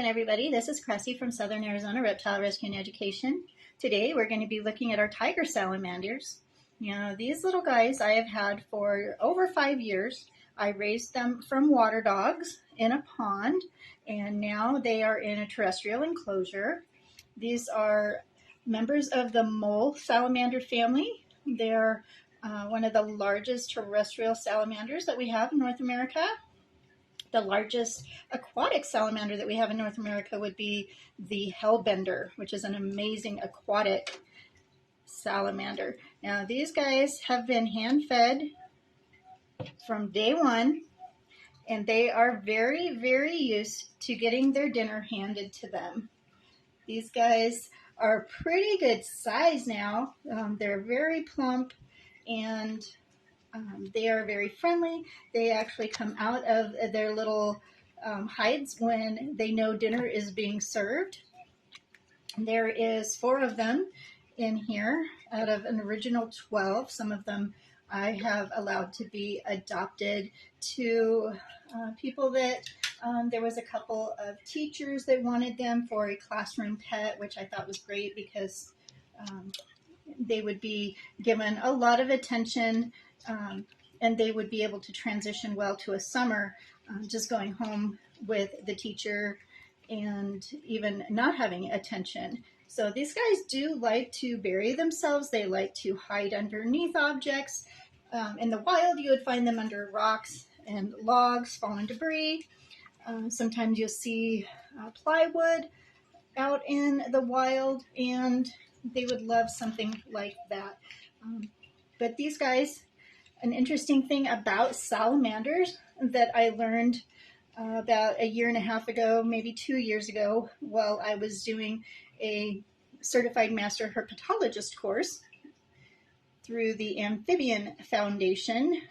everybody. This is Cressy from Southern Arizona Reptile Rescue and Education. Today we're going to be looking at our tiger salamanders. These little guys I have had for over 5 years. I raised them from water dogs in a pond, and now they are in a terrestrial enclosure. These are members of the mole salamander family. They're one of the largest terrestrial salamanders that we have in North America. The largest aquatic salamander that we have in North America would be the hellbender, which is an amazing aquatic salamander. Now, these guys have been hand-fed from day one, and they are very, very used to getting their dinner handed to them. These guys are pretty good size now. They're very plump, and they are very friendly. They actually come out of their little hides when they know dinner is being served. There is 4 of them in here out of an original 12. Some of them I have allowed to be adopted to people that there was a couple of teachers that wanted them for a classroom pet, which I thought was great because they would be given a lot of attention. And they would be able to transition well to a summer, just going home with the teacher and even not having attention. So these guys do like to bury themselves. They like to hide underneath objects. In the wild, you would find them under rocks and logs, fallen debris. Sometimes you'll see plywood out in the wild, and they would love something like that. But these guys, an interesting thing about salamanders that I learned about 1.5 years ago, maybe 2 years ago, while I was doing a certified master herpetologist course through the Amphibian Foundation.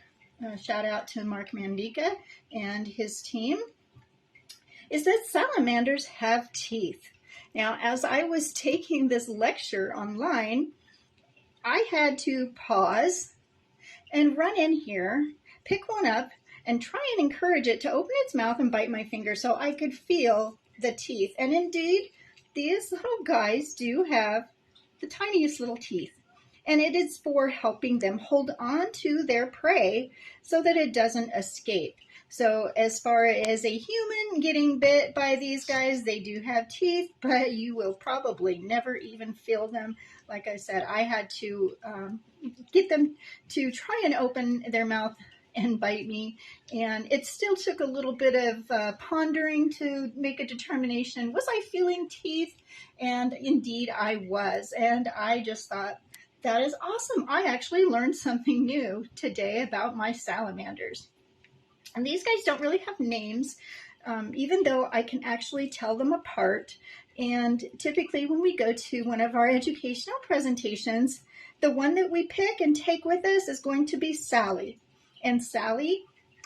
Shout out to Mark Mandika and his team, is that salamanders have teeth. Now, as I was taking this lecture online, I had to pause and run in here, pick one up, and try and encourage it to open its mouth and bite my finger so I could feel the teeth. And indeed, these little guys do have the tiniest little teeth. And it is for helping them hold on to their prey so that it doesn't escape. So as far as a human getting bit by these guys, they do have teeth, but you will probably never even feel them. Like I said, I had to get them to try and open their mouth and bite me. And it still took a little bit of pondering to make a determination. Was I feeling teeth? And indeed I was. And I just thought, that is awesome. I actually learned something new today about my salamanders. And these guys don't really have names, even though I can actually tell them apart. And typically when we go to one of our educational presentations, the one that we pick and take with us is going to be Sally. And Sally,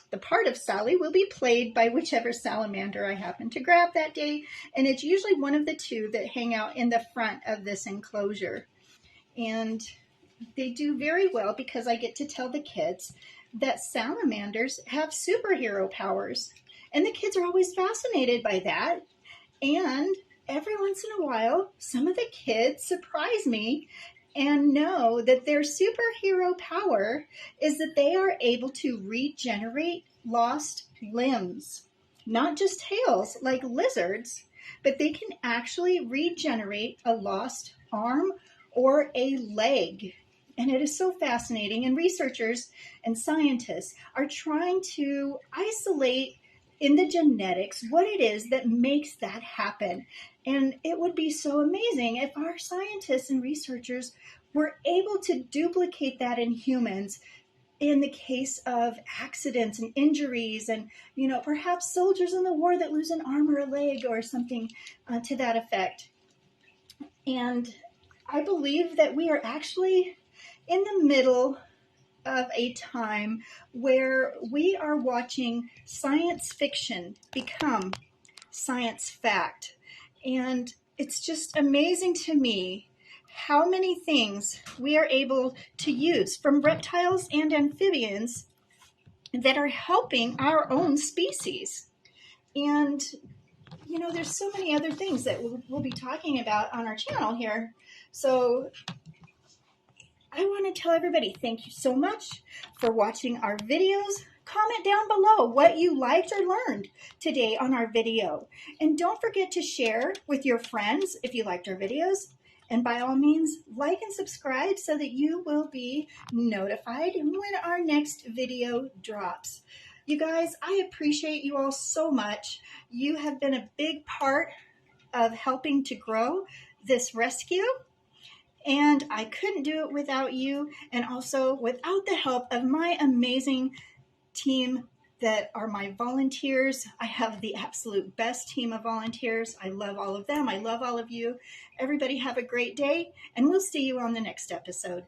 the part of Sally, will be played by whichever salamander I happen to grab that day. And it's usually one of the 2 that hang out in the front of this enclosure. And they do very well because I get to tell the kids that salamanders have superhero powers. And the kids are always fascinated by that. And every once in a while, some of the kids surprise me and know that their superhero power is that they are able to regenerate lost limbs. Not just tails like lizards, but they can actually regenerate a lost arm or a leg. And it is so fascinating. And researchers and scientists are trying to isolate in the genetics what it is that makes that happen. And it would be so amazing if our scientists and researchers were able to duplicate that in humans in the case of accidents and injuries and, perhaps soldiers in the war that lose an arm or a leg or something to that effect. And I believe that we are actually in the middle of a time where we are watching science fiction become science fact. And it's just amazing to me how many things we are able to use from reptiles and amphibians that are helping our own species. And you know, there's so many other things that we'll be talking about on our channel here. So I want to tell everybody thank you so much for watching our videos. Comment down below what you liked or learned today on our video. And don't forget to share with your friends if you liked our videos. And by all means, like and subscribe so that you will be notified when our next video drops. You guys, I appreciate you all so much. You have been a big part of helping to grow this rescue. And I couldn't do it without you, and also without the help of my amazing team that are my volunteers. I have the absolute best team of volunteers. I love all of them. I love all of you. Everybody have a great day, and we'll see you on the next episode.